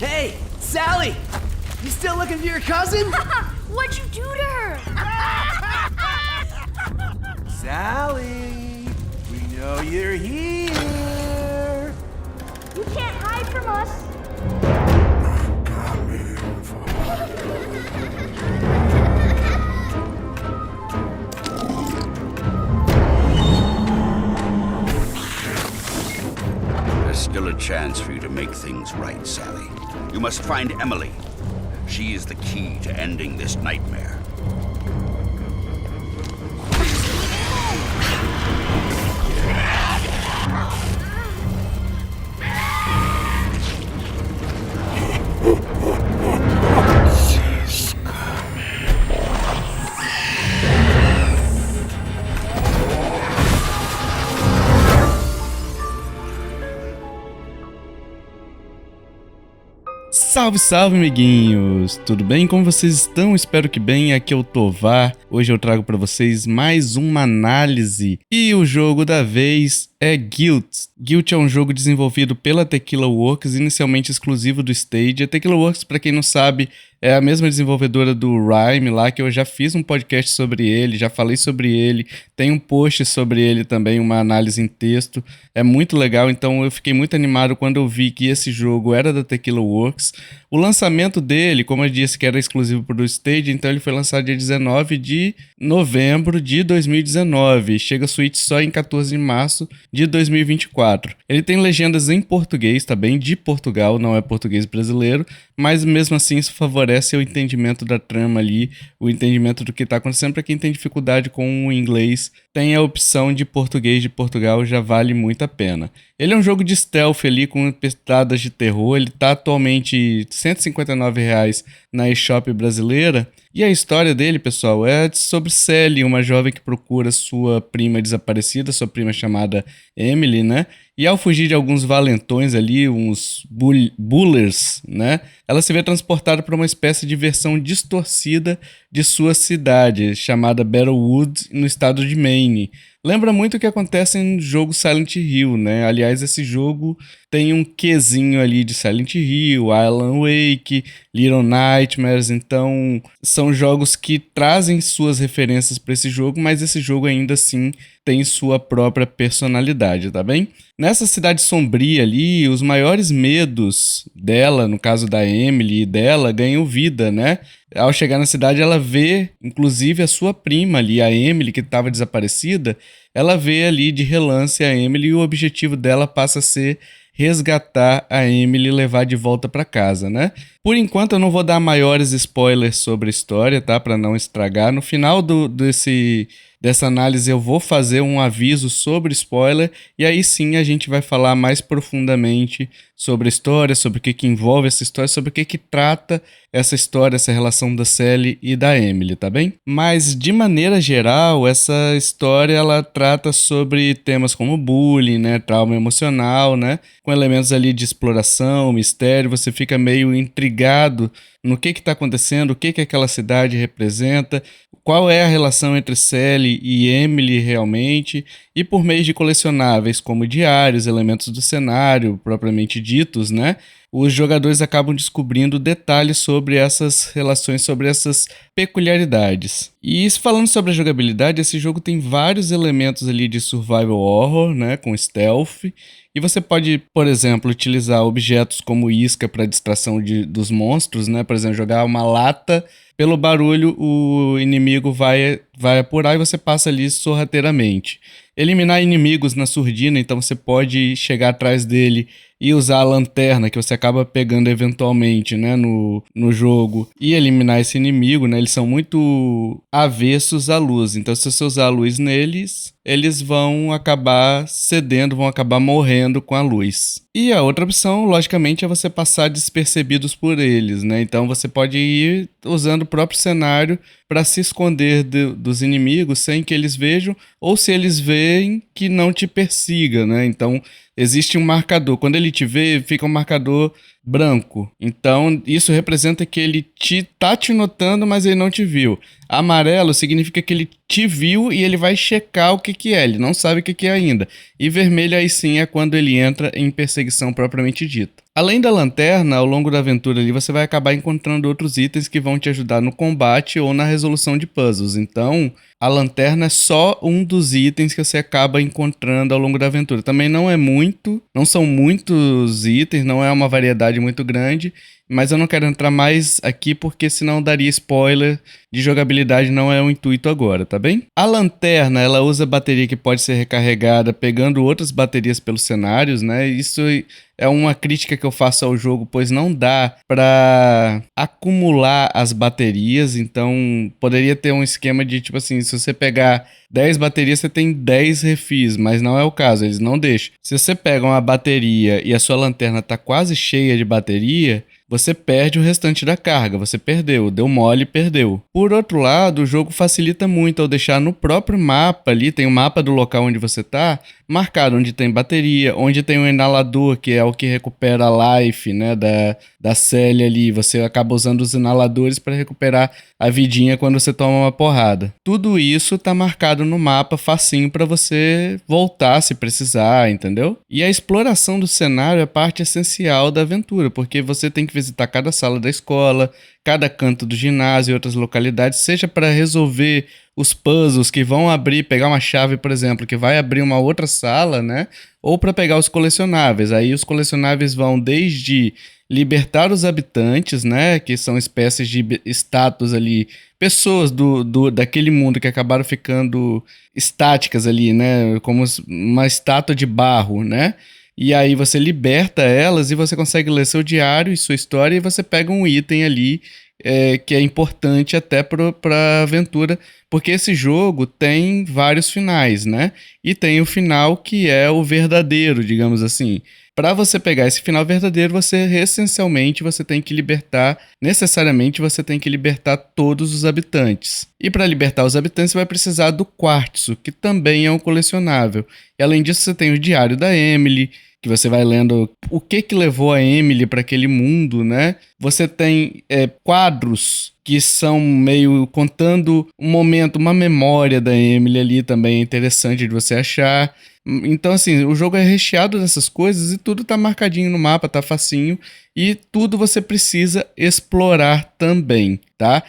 Hey, Sally! You still looking for your cousin? What'd you do to her? Sally! We know you're here! You can't hide from us. There's still a chance for you to make things right, Sally. You must find Emily. She is the key to ending this nightmare. Salve, salve, amiguinhos! Tudo bem? Como vocês estão? Espero que bem. Aqui é o Tovar. Hoje eu trago para vocês mais uma análise. E o jogo da vez é Guilt. Guilt é um jogo desenvolvido pela Tequila Works, inicialmente exclusivo do Stadia. A Tequila Works, para quem não sabe, é a mesma desenvolvedora do Rime lá, que eu já fiz um podcast sobre ele, já falei sobre ele, tem um post sobre ele também, uma análise em texto. É muito legal, então eu fiquei muito animado quando eu vi que esse jogo era da Tequila Works. O lançamento dele, como eu disse que era exclusivo para o Stadia, então ele foi lançado dia 19 de novembro de 2019. Chega Switch só em 14 de março de 2024. Ele tem legendas em português, tá bem? De Portugal, não é português brasileiro, mas mesmo assim isso favorece o entendimento da trama ali, o entendimento do que tá acontecendo. Para quem tem dificuldade com o inglês, tem a opção de português de Portugal, já vale muito a pena. Ele é um jogo de stealth ali com pitadas de terror, ele tá atualmente R$ 159 na eShop brasileira. E a história dele, pessoal, é sobre Sally, uma jovem que procura sua prima desaparecida, sua prima chamada Emily, né? E ao fugir de alguns valentões ali, uns bullers, né? Ela se vê transportada para uma espécie de versão distorcida de sua cidade, chamada Battlewood, no estado de Maine. Lembra muito o que acontece no jogo Silent Hill, né? Aliás, esse jogo tem um quezinho ali de Silent Hill, Alan Wake, Little Nightmares, então são jogos que trazem suas referências para esse jogo, mas esse jogo ainda assim tem sua própria personalidade, tá bem? Nessa cidade sombria ali, os maiores medos dela, no caso da Emily e dela, ganham vida, né? Ao chegar na cidade, ela vê, inclusive, a sua prima ali, a Emily, que estava desaparecida. Ela vê ali de relance a Emily e o objetivo dela passa a ser resgatar a Emily e levar de volta para casa, né? Por enquanto eu não vou dar maiores spoilers sobre a história, tá? Para não estragar. No final dessa análise eu vou fazer um aviso sobre spoiler e aí sim a gente vai falar mais profundamente sobre a história, sobre o que envolve essa história, sobre o que trata essa história, essa relação da Sally e da Emily, tá bem? Mas de maneira geral, essa história ela trata sobre temas como bullying, né, trauma emocional, né, com elementos ali de exploração, mistério, você fica meio intrigado no que está acontecendo, o que aquela cidade representa, qual é a relação entre Sally e Emily realmente, e por meio de colecionáveis como diários, elementos do cenário propriamente ditos, né, os jogadores acabam descobrindo detalhes sobre essas relações, sobre essas peculiaridades. E falando sobre a jogabilidade, esse jogo tem vários elementos ali de survival horror, né, com stealth, e você pode, por exemplo, utilizar objetos como isca para distração dos monstros, né, por exemplo, jogar uma lata, pelo barulho o inimigo vai apurar e você passa ali sorrateiramente. Eliminar inimigos na surdina, então você pode chegar atrás dele e usar a lanterna que você acaba pegando eventualmente, né, no jogo e eliminar esse inimigo, né, eles são muito avessos à luz, então se você usar a luz neles, eles vão acabar cedendo, vão acabar morrendo com a luz. E a outra opção, logicamente, é você passar despercebidos por eles, né, então você pode ir usando o próprio cenário para se esconder dos inimigos sem que eles vejam, ou se eles veem, que não te persiga, né, então existe um marcador, quando ele te vê, fica um marcador branco, então isso representa que ele tá te notando, mas ele não te viu. Amarelo significa que ele te viu e ele vai checar o que é, ele não sabe o que é ainda. E vermelho aí sim é quando ele entra em perseguição propriamente dita. Além da lanterna, ao longo da aventura ali, você vai acabar encontrando outros itens que vão te ajudar no combate ou na resolução de puzzles. Então, a lanterna é só um dos itens que você acaba encontrando ao longo da aventura. Também não são muitos itens, não é uma variedade muito grande, mas eu não quero entrar mais aqui porque senão daria spoiler de jogabilidade, não é o intuito agora, tá bem? A lanterna, ela usa bateria que pode ser recarregada pegando outras baterias pelos cenários, né? Isso é uma crítica que eu faço ao jogo, pois não dá pra acumular as baterias, então poderia ter um esquema de, tipo assim, se você pegar 10 baterias, você tem 10 refis, mas não é o caso, eles não deixam. Se você pega uma bateria e a sua lanterna tá quase cheia de bateria, você perde o restante da carga, você perdeu, deu mole, perdeu. Por outro lado, o jogo facilita muito ao deixar no próprio mapa ali, tem o mapa do local onde você tá, marcado onde tem bateria, onde tem um inalador, que é o que recupera a life, né, da Sally ali. Você acaba usando os inaladores para recuperar a vidinha quando você toma uma porrada. Tudo isso tá marcado no mapa, facinho para você voltar se precisar, entendeu? E a exploração do cenário é parte essencial da aventura, porque você tem que visitar cada sala da escola, cada canto do ginásio e outras localidades, seja para resolver os puzzles que vão abrir, pegar uma chave, por exemplo, que vai abrir uma outra sala, né? Ou para pegar os colecionáveis. Aí os colecionáveis vão desde libertar os habitantes, né? Que são espécies de estátuas ali, pessoas daquele mundo que acabaram ficando estáticas ali, né? Como uma estátua de barro, né? E aí você liberta elas e você consegue ler seu diário e sua história e você pega um item ali que é importante até pra aventura, porque esse jogo tem vários finais, né? E tem o final que é o verdadeiro, digamos assim. Para você pegar esse final verdadeiro, essencialmente você tem que necessariamente você tem que libertar todos os habitantes. E para libertar os habitantes, você vai precisar do quartzo, que também é um colecionável. E além disso, você tem o diário da Emily, que você vai lendo o que levou a Emily para aquele mundo, né? Você tem quadros que são meio contando um momento, uma memória da Emily ali, também é interessante de você achar. Então, assim, o jogo é recheado dessas coisas e tudo tá marcadinho no mapa, tá facinho. E tudo você precisa explorar também, tá?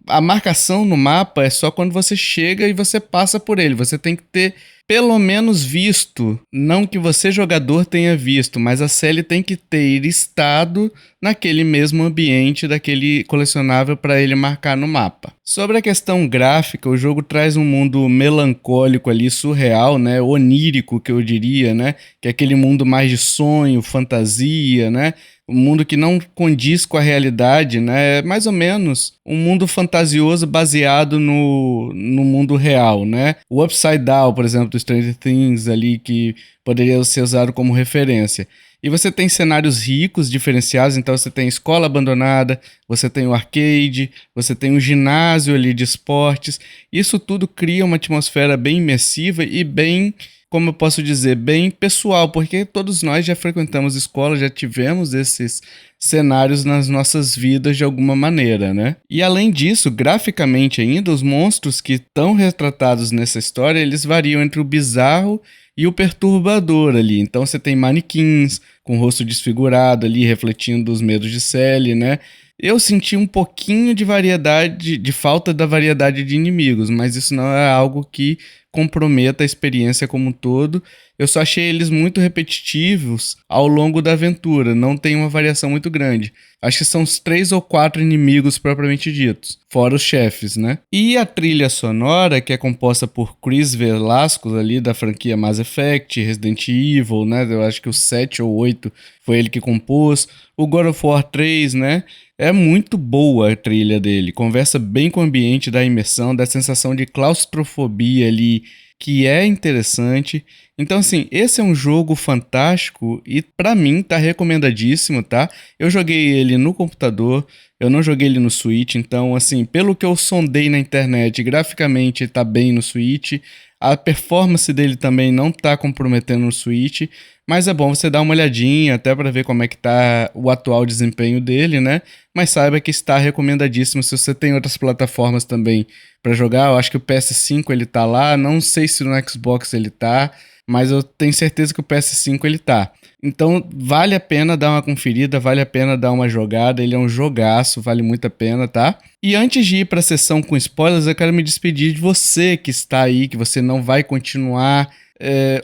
A marcação no mapa é só quando você chega e você passa por ele. Você tem que ter pelo menos visto, não que você jogador tenha visto, mas a Sally tem que ter estado naquele mesmo ambiente daquele colecionável para ele marcar no mapa. Sobre a questão gráfica, o jogo traz um mundo melancólico ali, surreal, né, onírico que eu diria, né, que é aquele mundo mais de sonho, fantasia, né, um mundo que não condiz com a realidade, né? É mais ou menos um mundo fantasioso baseado no mundo real, né? O Upside Down, por exemplo, do Stranger Things ali, que poderia ser usado como referência. E você tem cenários ricos, diferenciados, então você tem escola abandonada, você tem o arcade, você tem um ginásio ali de esportes. Isso tudo cria uma atmosfera bem imersiva e bem, como eu posso dizer, bem pessoal, porque todos nós já frequentamos escola, já tivemos esses cenários nas nossas vidas de alguma maneira, né? E além disso, graficamente ainda, os monstros que estão retratados nessa história, eles variam entre o bizarro e o perturbador ali. Então você tem manequins com o rosto desfigurado ali, refletindo os medos de Sally, né? Eu senti um pouquinho de falta da variedade de inimigos, mas isso não é algo que comprometa a experiência como um todo. Eu só achei eles muito repetitivos ao longo da aventura, não tem uma variação muito grande. Acho que são uns 3 ou 4 inimigos propriamente ditos, fora os chefes, né? E a trilha sonora, que é composta por Chris Velasco, ali da franquia Mass Effect, Resident Evil, né? Eu acho que o 7 ou 8 foi ele que compôs. O God of War 3, né? É muito boa a trilha dele, conversa bem com o ambiente, da imersão, da sensação de claustrofobia ali, que é interessante. Então, assim, esse é um jogo fantástico e pra mim tá recomendadíssimo, tá? Eu joguei ele no computador, eu não joguei ele no Switch, então, assim, pelo que eu sondei na internet, graficamente tá bem no Switch, a performance dele também não tá comprometendo no Switch, mas é bom você dar uma olhadinha até para ver como é que tá o atual desempenho dele, né? Mas saiba que está recomendadíssimo se você tem outras plataformas também para jogar. Eu acho que o PS5 ele tá lá, não sei se no Xbox ele tá, mas eu tenho certeza que o PS5 ele tá. Então vale a pena dar uma conferida, vale a pena dar uma jogada, ele é um jogaço, vale muito a pena, tá? E antes de ir para a sessão com spoilers, eu quero me despedir de você que está aí, que você não vai continuar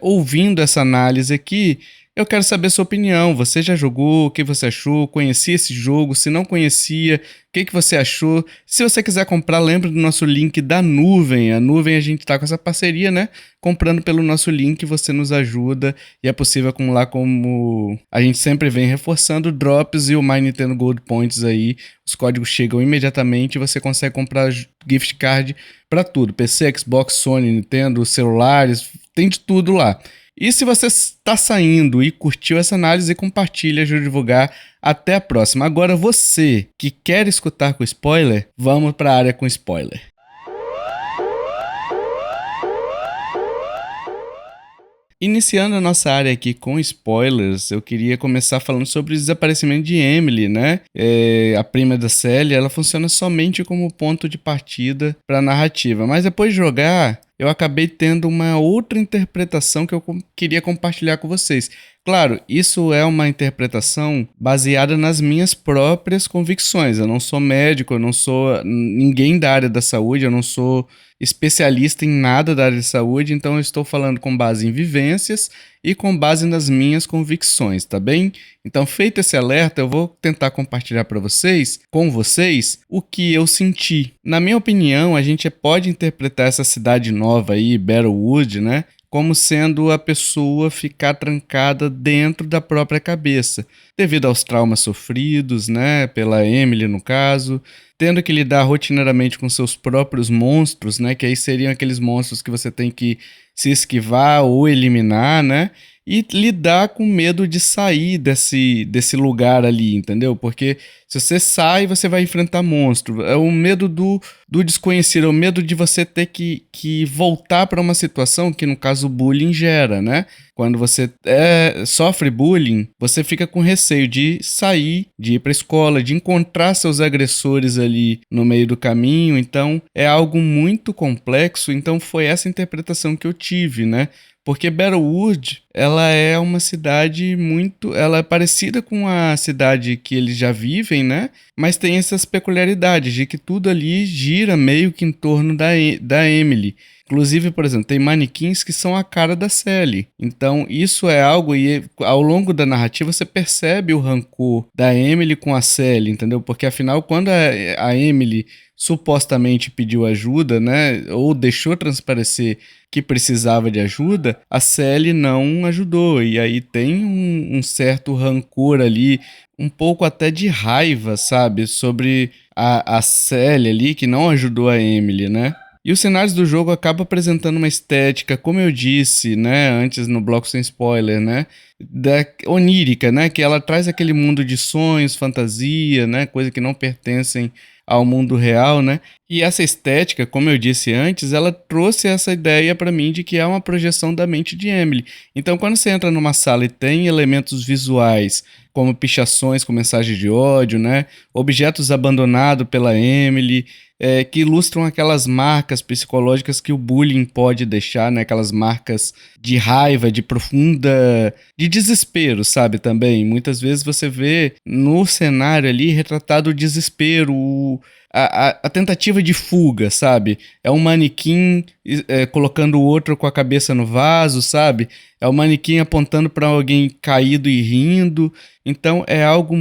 ouvindo essa análise aqui. Eu quero saber sua opinião. Você já jogou? O que você achou? Conhecia esse jogo? Se não conhecia, o que você achou? Se você quiser comprar, lembra do nosso link da Nuvem. A Nuvem, a gente tá com essa parceria, né? Comprando pelo nosso link, você nos ajuda e é possível acumular, como a gente sempre vem reforçando, drops e o My Nintendo Gold Points aí. Os códigos chegam imediatamente e você consegue comprar gift card para tudo. PC, Xbox, Sony, Nintendo, celulares, tem de tudo lá. E se você está saindo e curtiu essa análise, compartilha, ajuda a divulgar. Até a próxima. Agora você que quer escutar com spoiler, vamos para a área com spoiler. Iniciando a nossa área aqui com spoilers, eu queria começar falando sobre o desaparecimento de Emily, né? A prima da Sally, ela funciona somente como ponto de partida para a narrativa, mas depois de jogar, eu acabei tendo uma outra interpretação que eu queria compartilhar com vocês. Claro, isso é uma interpretação baseada nas minhas próprias convicções. Eu não sou médico, eu não sou ninguém da área da saúde, eu não sou especialista em nada da área de saúde, então eu estou falando com base em vivências e com base nas minhas convicções, tá bem? Então, feito esse alerta, eu vou tentar compartilhar com vocês, o que eu senti. Na minha opinião, a gente pode interpretar essa cidade nova aí, Battlewood, né, como sendo a pessoa ficar trancada dentro da própria cabeça, devido aos traumas sofridos, né, pela Emily no caso, tendo que lidar rotineiramente com seus próprios monstros, né, que aí seriam aqueles monstros que você tem que se esquivar ou eliminar, né, e lidar com medo de sair desse lugar ali, entendeu? Porque se você sai, você vai enfrentar monstro. É o medo do desconhecido, é o medo de você ter que voltar para uma situação que, no caso, o bullying gera, né? Quando você sofre bullying, você fica com receio de sair, de ir para a escola, de encontrar seus agressores ali no meio do caminho. Então, é algo muito complexo. Então, foi essa interpretação que eu tive, né? Porque Battlewood, ela é uma cidade ela é parecida com a cidade que eles já vivem, né? Mas tem essas peculiaridades de que tudo ali gira meio que em torno da Emily. Inclusive, por exemplo, tem manequins que são a cara da Sally. Então, isso é algo, e ao longo da narrativa você percebe o rancor da Emily com a Sally, entendeu? Porque afinal, quando a Emily supostamente pediu ajuda, né, ou deixou transparecer que precisava de ajuda, a Sally não ajudou, e aí tem um certo rancor ali, um pouco até de raiva, sabe, sobre a Sally ali, que não ajudou a Emily, né? E os cenários do jogo acabam apresentando uma estética, como eu disse, né, antes no bloco sem spoiler, né, onírica, né, que ela traz aquele mundo de sonhos, fantasia, né, coisa que não pertencem ao mundo real, né? E essa estética, como eu disse antes, ela trouxe essa ideia para mim de que é uma projeção da mente de Emily. Então, quando você entra numa sala e tem elementos visuais, como pichações com mensagem de ódio, né? Objetos abandonados pela Emily, que ilustram aquelas marcas psicológicas que o bullying pode deixar, né? Aquelas marcas de raiva, de desespero, sabe, também. Muitas vezes você vê no cenário ali retratado o desespero, a tentativa de fuga, sabe? É um manequim colocando o outro com a cabeça no vaso, sabe? É o manequim apontando para alguém caído e rindo. Então é algo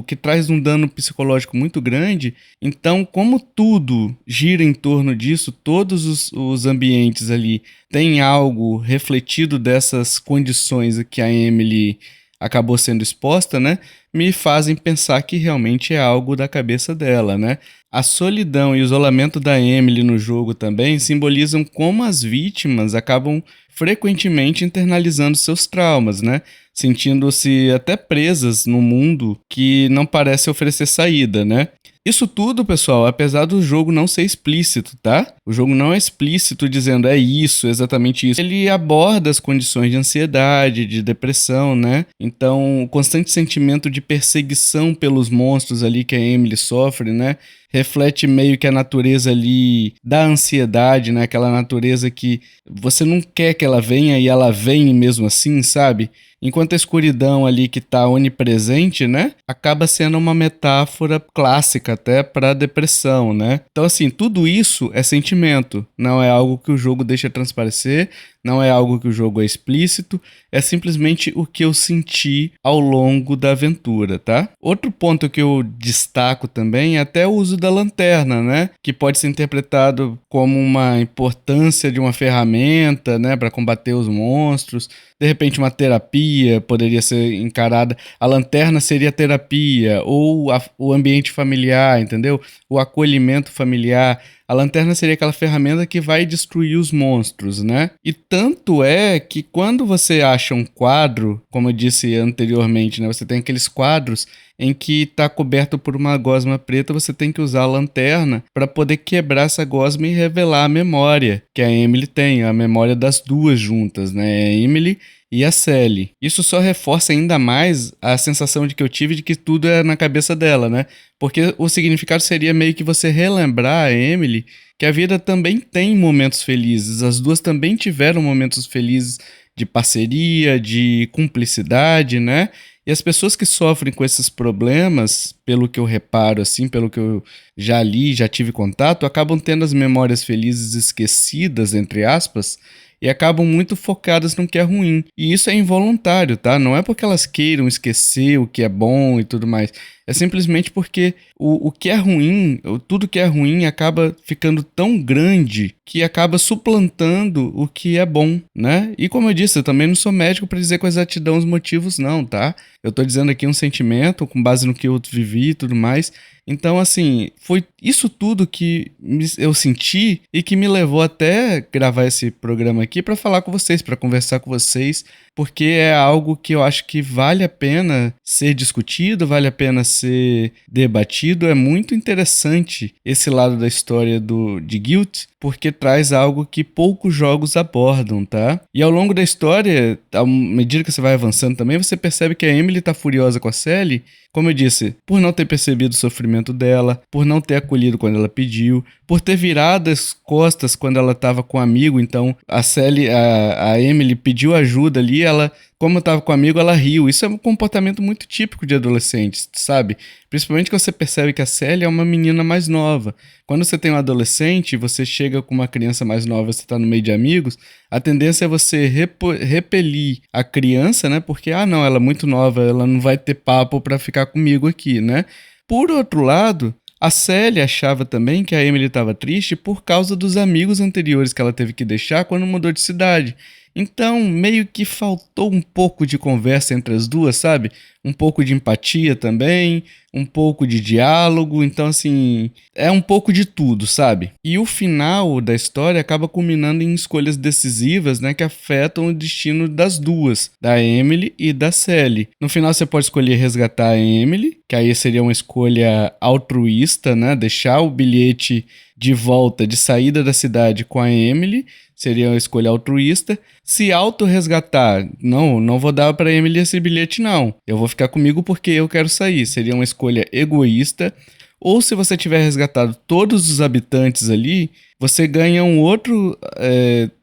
que traz um dano psicológico muito grande. Então, como tudo gira em torno disso, todos os ambientes ali têm algo refletido dessas condições que a Emily acabou sendo exposta, né? Me fazem pensar que realmente é algo da cabeça dela, né? A solidão e o isolamento da Emily no jogo também simbolizam como as vítimas acabam frequentemente internalizando seus traumas, né? Sentindo-se até presas no mundo que não parece oferecer saída, né? Isso tudo, pessoal, apesar do jogo não ser explícito, tá? O jogo não é explícito dizendo é isso, exatamente isso. Ele aborda as condições de ansiedade, de depressão, né? Então, o constante sentimento de perseguição pelos monstros ali que a Emily sofre, né? reflete meio que a natureza ali da ansiedade, né? Aquela natureza que você não quer que ela venha e ela vem mesmo assim, sabe? Enquanto a escuridão ali que está onipresente, né, acaba sendo uma metáfora clássica até para a depressão, né? Então, assim, tudo isso é sentimento, não é algo que o jogo deixa transparecer, não é algo que o jogo é explícito, é simplesmente o que eu senti ao longo da aventura, tá? Outro ponto que eu destaco também é até o uso da lanterna, né? Que pode ser interpretado como uma importância de uma ferramenta, né, para combater os monstros. De repente uma terapia poderia ser encarada, a lanterna seria terapia, ou o ambiente familiar, entendeu? O acolhimento familiar. A lanterna seria aquela ferramenta que vai destruir os monstros, né? E tanto é que quando você acha um quadro, como eu disse anteriormente, né? Você tem aqueles quadros em que está coberto por uma gosma preta, você tem que usar a lanterna para poder quebrar essa gosma e revelar a memória que a Emily tem, a memória das duas juntas, né? A Emily e a Sally. Isso só reforça ainda mais a sensação de que eu tive de que tudo é na cabeça dela, né? Porque o significado seria meio que você relembrar a Emily que a vida também tem momentos felizes, as duas também tiveram momentos felizes de parceria, de cumplicidade, né? E as pessoas que sofrem com esses problemas, pelo que eu reparo, assim, pelo que eu já li, já tive contato, acabam tendo as memórias felizes esquecidas, entre aspas, e acabam muito focadas no que é ruim. E isso é involuntário, tá? Não é porque elas queiram esquecer o que é bom e tudo mais. É simplesmente porque o que é ruim, tudo que é ruim acaba ficando tão grande que acaba suplantando o que é bom, né? E como eu disse, eu também não sou médico para dizer com exatidão os motivos, não, tá? Eu tô dizendo aqui um sentimento com base no que eu vivi e tudo mais. Então, assim, foi isso tudo que eu senti e que me levou até gravar esse programa aqui para falar com vocês, para conversar com vocês, porque é algo que eu acho que vale a pena ser discutido, vale a pena ser debatido. É muito interessante esse lado da história de Guilt, porque traz algo que poucos jogos abordam, tá? E ao longo da história, à medida que você vai avançando também, você percebe que a Emily tá furiosa com a Sally, como eu disse, por não ter percebido o sofrimento dela, por não ter acolhido quando ela pediu, por ter virado as costas quando ela estava com um amigo. Então a Emily pediu ajuda ali, ela, como estava com um amigo, ela riu. Isso é um comportamento muito típico de adolescentes, sabe? Principalmente que você percebe que a Sally é uma menina mais nova. Quando você tem um adolescente, você chega com uma criança mais nova, você está no meio de amigos, a tendência é você repelir a criança, né? Porque, não, ela é muito nova, ela não vai ter papo para ficar comigo aqui, né? Por outro lado, a Sally achava também que a Emily estava triste por causa dos amigos anteriores que ela teve que deixar quando mudou de cidade. Então, meio que faltou um pouco de conversa entre as duas, sabe? Um pouco de empatia também, um pouco de diálogo. Então, assim, é um pouco de tudo, sabe? E o final da história acaba culminando em escolhas decisivas, né? Que afetam o destino das duas, da Emily e da Sally. No final, você pode escolher resgatar a Emily, que aí seria uma escolha altruísta, né? Deixar o bilhete de volta, de saída da cidade com a Emily, seria uma escolha altruísta. Se auto-resgatar, não vou dar pra Emily esse bilhete não, eu vou ficar comigo porque eu quero sair, seria uma escolha egoísta. Ou se você tiver resgatado todos os habitantes ali, você ganha um outro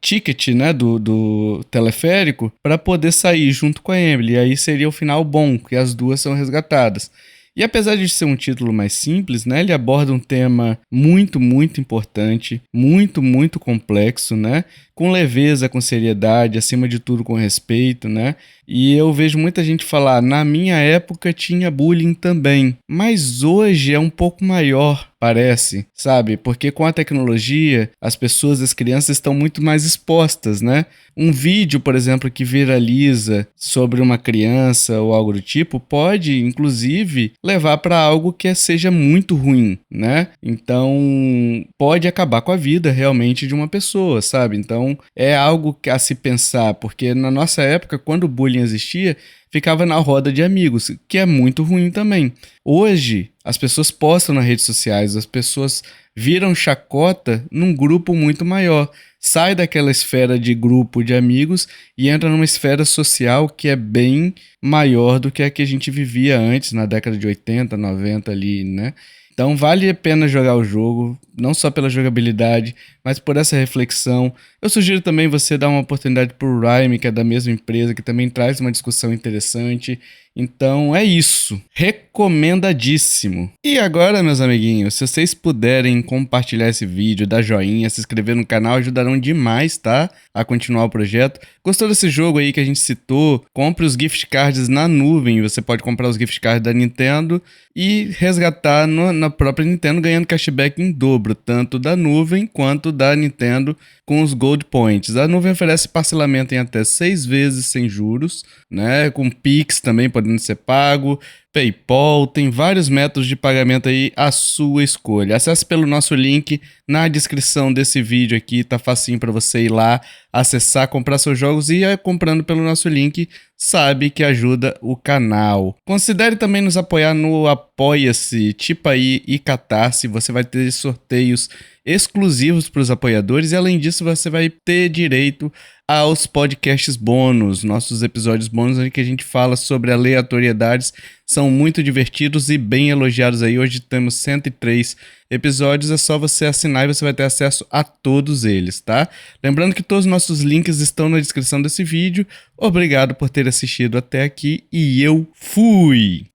ticket, né, do teleférico para poder sair junto com a Emily, e aí seria o final bom, que as duas são resgatadas. E apesar de ser um título mais simples, né, ele aborda um tema muito, muito importante, muito, muito complexo, né, com leveza, com seriedade, acima de tudo com respeito, né, e eu vejo muita gente falar, na minha época tinha bullying também, mas hoje é um pouco maior, parece, sabe, porque com a tecnologia, as pessoas, as crianças estão muito mais expostas, né. Um vídeo, por exemplo, que viraliza sobre uma criança ou algo do tipo, pode, inclusive, levar para algo que seja muito ruim, né? Então, pode acabar com a vida realmente de uma pessoa, sabe? Então, é algo a se pensar, porque na nossa época, quando o bullying existia, ficava na roda de amigos, que é muito ruim também. Hoje, as pessoas postam nas redes sociais, as pessoas viram chacota num grupo muito maior. Sai daquela esfera de grupo de amigos e entra numa esfera social que é bem maior do que a que a gente vivia antes, na década de 80, 90 ali, né? Então vale a pena jogar o jogo, não só pela jogabilidade, mas por essa reflexão. Eu sugiro também você dar uma oportunidade pro Rime, que é da mesma empresa, que também traz uma discussão interessante. Então é isso, recomendadíssimo. E agora, meus amiguinhos, se vocês puderem compartilhar esse vídeo, dar joinha, se inscrever no canal, ajudarão demais, tá? A continuar o projeto. Gostou desse jogo aí que a gente citou? Compre os gift cards na nuvem, você pode comprar os gift cards da Nintendo e resgatar na própria Nintendo, ganhando cashback em dobro, tanto da nuvem quanto da Nintendo com os Gold Points. A nuvem oferece parcelamento em até 6 vezes sem juros, né? Com Pix também podendo ser pago, PayPal, tem vários métodos de pagamento aí à sua escolha. Acesse pelo nosso link na descrição desse vídeo aqui, tá facinho para você ir lá, acessar, comprar seus jogos e comprando pelo nosso link, sabe que ajuda o canal. Considere também nos apoiar no Apoia-se, Tipaí e Catarse, você vai ter sorteios exclusivos para os apoiadores e além disso você vai ter direito aos podcasts bônus, nossos episódios bônus em que a gente fala sobre aleatoriedades, são muito divertidos e bem elogiados aí. Hoje temos 103 episódios, é só você assinar e você vai ter acesso a todos eles, tá? Lembrando que todos os nossos links estão na descrição desse vídeo. Obrigado por ter assistido até aqui e eu fui!